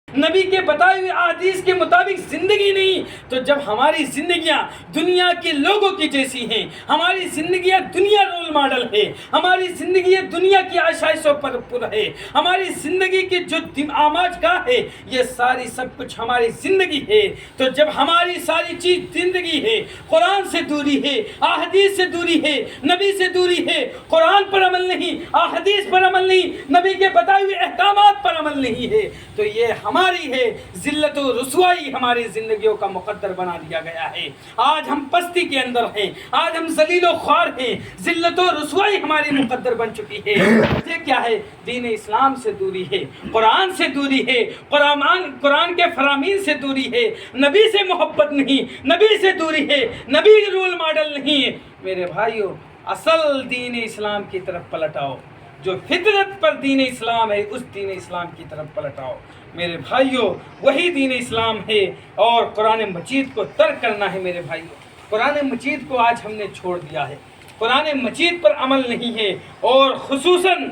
نبی کے بتائے ہوئے احادیث کے مطابق زندگی نہیں، تو جب ہماری زندگیاں دنیا کے لوگوں کی جیسی ہیں، ہماری زندگیاں دنیا رول ماڈل ہے، ہماری زندگی دنیا کی آشائشوں پر ہے، ہماری زندگی کی جو آماج گاہ ہے یہ ساری سب کچھ ہماری زندگی ہے، تو جب ہماری ساری چیز زندگی ہے، قرآن سے دوری ہے، احادیث سے دوری ہے، نبی سے دوری ہے، قرآن پر عمل نہیں، احادیث پر عمل نہیں، نبی کے بتائے ہوئے احکامات پر عمل نہیں ہے، تو یہ ہماری ہے ذلت و رسوائی ہماری زندگیوں کا مقدر بنا دیا گیا ہے۔ آج ہم پستی کے اندر ہیں، آج ہم ذلیل و خوار ہیں، ذلت و رسوائی ہماری مقدر بن چکی ہے۔ وجہ کیا ہے؟ دین اسلام سے دوری ہے، قرآن سے دوری ہے، قرآن کے فرامین سے دوری ہے، نبی سے محبت نہیں، نبی سے دوری ہے، نبی رول ماڈل نہیں ہے۔ میرے بھائیو، اصل دین اسلام کی طرف پلٹ آؤ، جو فطرت پر دین اسلام ہے اس دین اسلام کی طرف پلٹ آؤ۔ میرے بھائیوں، وہی دین اسلام ہے اور قرآن مجید کو ترک کرنا ہے۔ میرے بھائیوں، قرآن مجید کو آج ہم نے چھوڑ دیا ہے، قرآن مجید پر عمل نہیں ہے، اور خصوصاً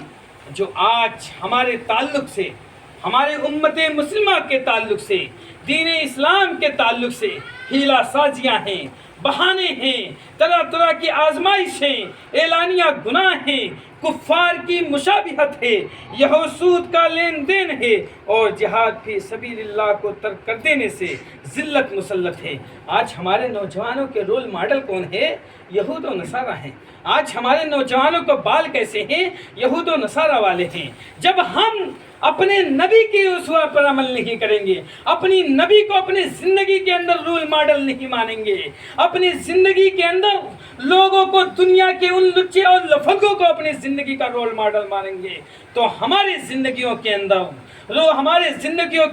جو آج ہمارے تعلق سے، ہمارے امت مسلمہ کے تعلق سے، دین اسلام کے تعلق سے ہیلا سازیاں ہیں، بہانے ہیں، طرح طرح کی آزمائشیں، اعلانیہ گناہ ہیں، کفار کی مشابہت ہے، یہ سود کا لین دین ہے، اور جہاد فی سبیل اللہ کو ترک کر دینے سے ذلت مسلط ہے۔ آج ہمارے نوجوانوں کے رول ماڈل کون ہے؟ یہود و نصارہ ہیں۔ آج ہمارے نوجوانوں کو بال کیسے ہیں؟ یہود و نصارہ والے ہیں۔ جب ہم اپنے نبی کی اسوہ پر عمل نہیں کریں گے، اپنی نبی کو اپنے زندگی کے اندر رول ماڈل نہیں مانیں گے، اپنی زندگی کے اندر لوگوں کو، دنیا کے ان لچے اور لفنگوں کو اپنی زندگی کا رول ماڈل مانیں گے، تو ہماری زندگیوں کے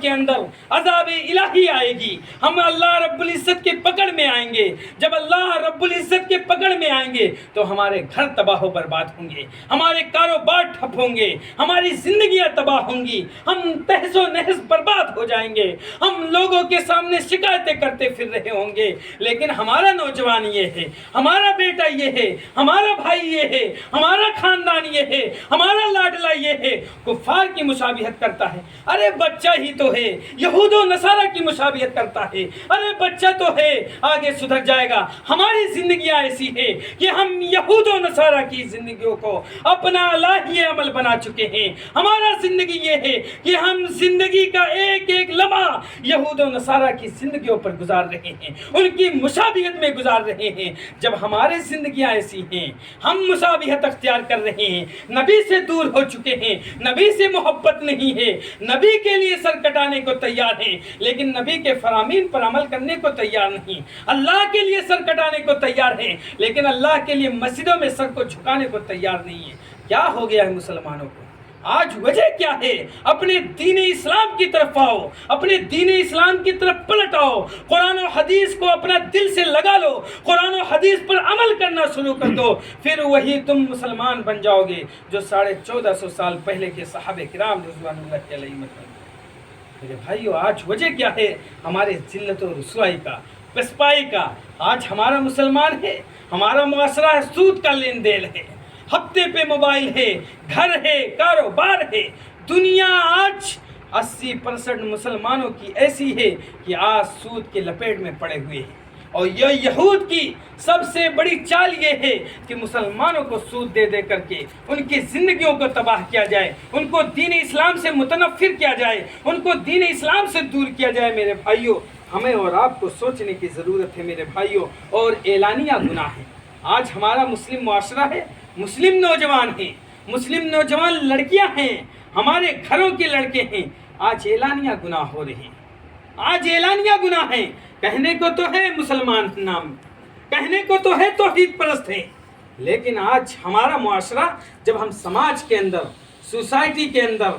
اندر عذاب الہی آئے گی۔ ہم اللہ رب العزت کے پکڑ میں آئیں گے۔ جب اللہ رب العزت کے پکڑ میں آئیں گے تو ہمارے گھر تباہ و برباد ہوں گے، ہمارے کاروبار ٹھپ ہوں گے، ہماری زندگیاں تباہ ہوں گی، ہم تہس و نہس برباد ہو جائیں گے، ہم لوگوں کے سامنے شکایتیں کرتے پھر رہے ہوں گے۔ لیکن ہمارا نوجوان یہ ہے، ہمارا بیٹا یہ ہے، ہمارا بھائی یہ ہے، ہمارا خاندان یہ ہے، ہمارا لاڈلا یہ ہے، کفار کی مشابہت کرتا ہے۔ ارے بچہ ہی تو ہے، یہود و نصارہ کی مشابہت کرتا ہے، ارے بچہ تو ہے، آگے سدھر جائے گا۔ ہماری زندگیاں ایسی ہے کہ ہم یہود و نصارہ کی زندگیوں کو اپنا الہی عمل بنا چکے ہیں۔ ہمارا زندگی یہ ہے کہ ہم زندگی کا ایک ایک لمحہ یہود و نصارہ کی زندگیوں پر گزار رہے ہیں، ان کی مشابہت میں گزار رہے ہیں۔ جب ہماری زندگیاں ایسی ہیں، ہم مشابہت اختیار کر رہے ہیں، نبی سے دور ہو چکے ہیں، نبی سے محبت نہیں ہے، نبی کے لیے سر کٹانے کو تیار ہیں لیکن نبی کے فرامین پر عمل کرنے کو تیار نہیں، اللہ کے لیے سر کٹانے کو تیار ہیں لیکن اللہ کے لیے مسجدوں میں سر کو جھکانے کو تیار نہیں ہے۔ کیا ہو گیا ہے مسلمانوں کو؟ آج وجہ کیا ہے؟ اپنے دین اسلام کی طرف آؤ، اپنے دین اسلام کی طرف پلٹ آؤ، قرآن و حدیث کو اپنا دل سے لگا لو، قرآن و حدیث پر عمل کرنا شروع کر دو، پھر وہی تم مسلمان بن جاؤ گے جو 1450 سال پہلے کے صحابہ کرام رضوان اللہ علیہ وسلم۔ میرے بھائیو، آج وجہ کیا ہے؟ ہمارے ذلت و رسوائی کا، پسپائی کا۔ آج ہمارا مسلمان ہے، ہمارا معاشرہ سود کا لین دین ہے، ہفتے پہ موبائل ہے، گھر ہے، کاروبار ہے۔ دنیا آج 80% مسلمانوں کی ایسی ہے کہ آج سود کے لپیٹ میں پڑے ہوئے ہیں، اور یہ یہود کی سب سے بڑی چال یہ ہے کہ مسلمانوں کو سود دے دے کر کے ان کی زندگیوں کو تباہ کیا جائے، ان کو دین اسلام سے متنفر کیا جائے، ان کو دین اسلام سے دور کیا جائے۔ میرے بھائیوں، ہمیں اور آپ کو سوچنے کی ضرورت ہے میرے بھائیوں، اور اعلانیہ گناہ ہے۔ آج ہمارا مسلم معاشرہ ہے، مسلم نوجوان ہیں، مسلم نوجوان لڑکیاں ہیں، ہمارے گھروں کے لڑکے ہیں، آج اعلانیہ گناہ ہو رہے ہیں، آج اعلانیہ گناہ ہیں۔ کہنے کو تو ہے مسلمان نام، کہنے کو تو ہے توحید پرست ہیں، لیکن آج ہمارا معاشرہ، جب ہم سماج کے اندر، سوسائٹی کے اندر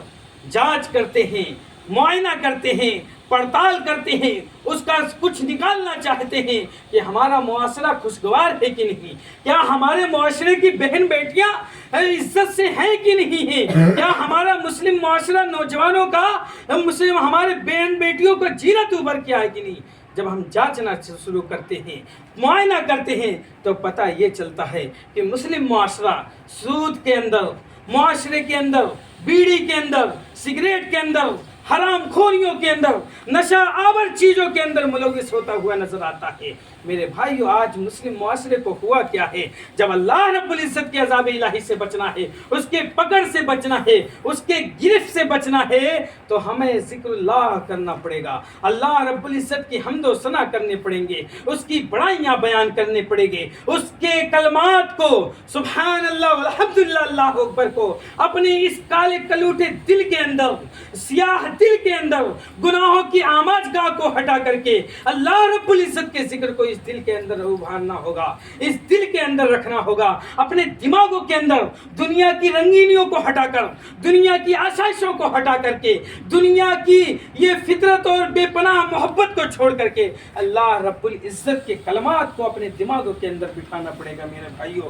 جانچ کرتے ہیں، معائنہ کرتے ہیں، پڑتال کرتے ہیں، اس کا کچھ نکالنا چاہتے ہیں کہ ہمارا معاشرہ خوشگوار ہے کہ نہیں، کیا ہمارے معاشرے کی بہن بیٹیاں عزت سے ہیں کہ نہیں ہیں، کیا ہمارا مسلم معاشرہ نوجوانوں کا، ہمارے بہن بیٹیوں کو جینا دوبر کیا ہے کہ نہیں، جب ہم جانچنا شروع کرتے ہیں، معائنہ کرتے ہیں، تو پتہ یہ چلتا ہے کہ مسلم معاشرہ سود کے اندر، معاشرے کے اندر، بیڑی کے اندر، سگریٹ کے اندر، حرام خوریوں کے اندر، نشہ آور چیزوں کے اندر ملوث ہوتا ہوا نظر آتا ہے۔ میرے بھائیو، آج مسلم معاشرے کو ہوا کیا ہے؟ جب اللہ رب العزت کے عذاب الہی سے بچنا ہے، اس کے پکڑ سے بچنا ہے، اس کے گرفت سے بچنا ہے، تو ہمیں ذکر اللہ کرنا پڑے گا، اللہ رب العزت کی حمد و ثنا کرنے پڑیں گے، اس کی بڑائیاں بیان کرنے پڑیں گے، اس کے کلمات کو، سبحان اللہ والحمدللہ اللہ اکبر کو اپنے اس کالے کلوٹے دل کے اندر، سیاہ دل کے اندر گناہوں کی آماج گاہ کو ہٹا کر کے اللہ رب العزت کے ذکر کو اس دل کے اندر ابھارنا ہوگا، اس دل کے اندر رکھنا ہوگا، اپنے دماغوں کے اندر دنیا کی رنگینیوں کو ہٹا کر، دنیا کی آسائشوں کو ہٹا کر کے، دنیا کی یہ فطرت اور بے پناہ محبت کو چھوڑ کر کے اللہ رب العزت کے کلمات کو اپنے دماغوں کے اندر بٹھانا پڑے گا میرے بھائیوں۔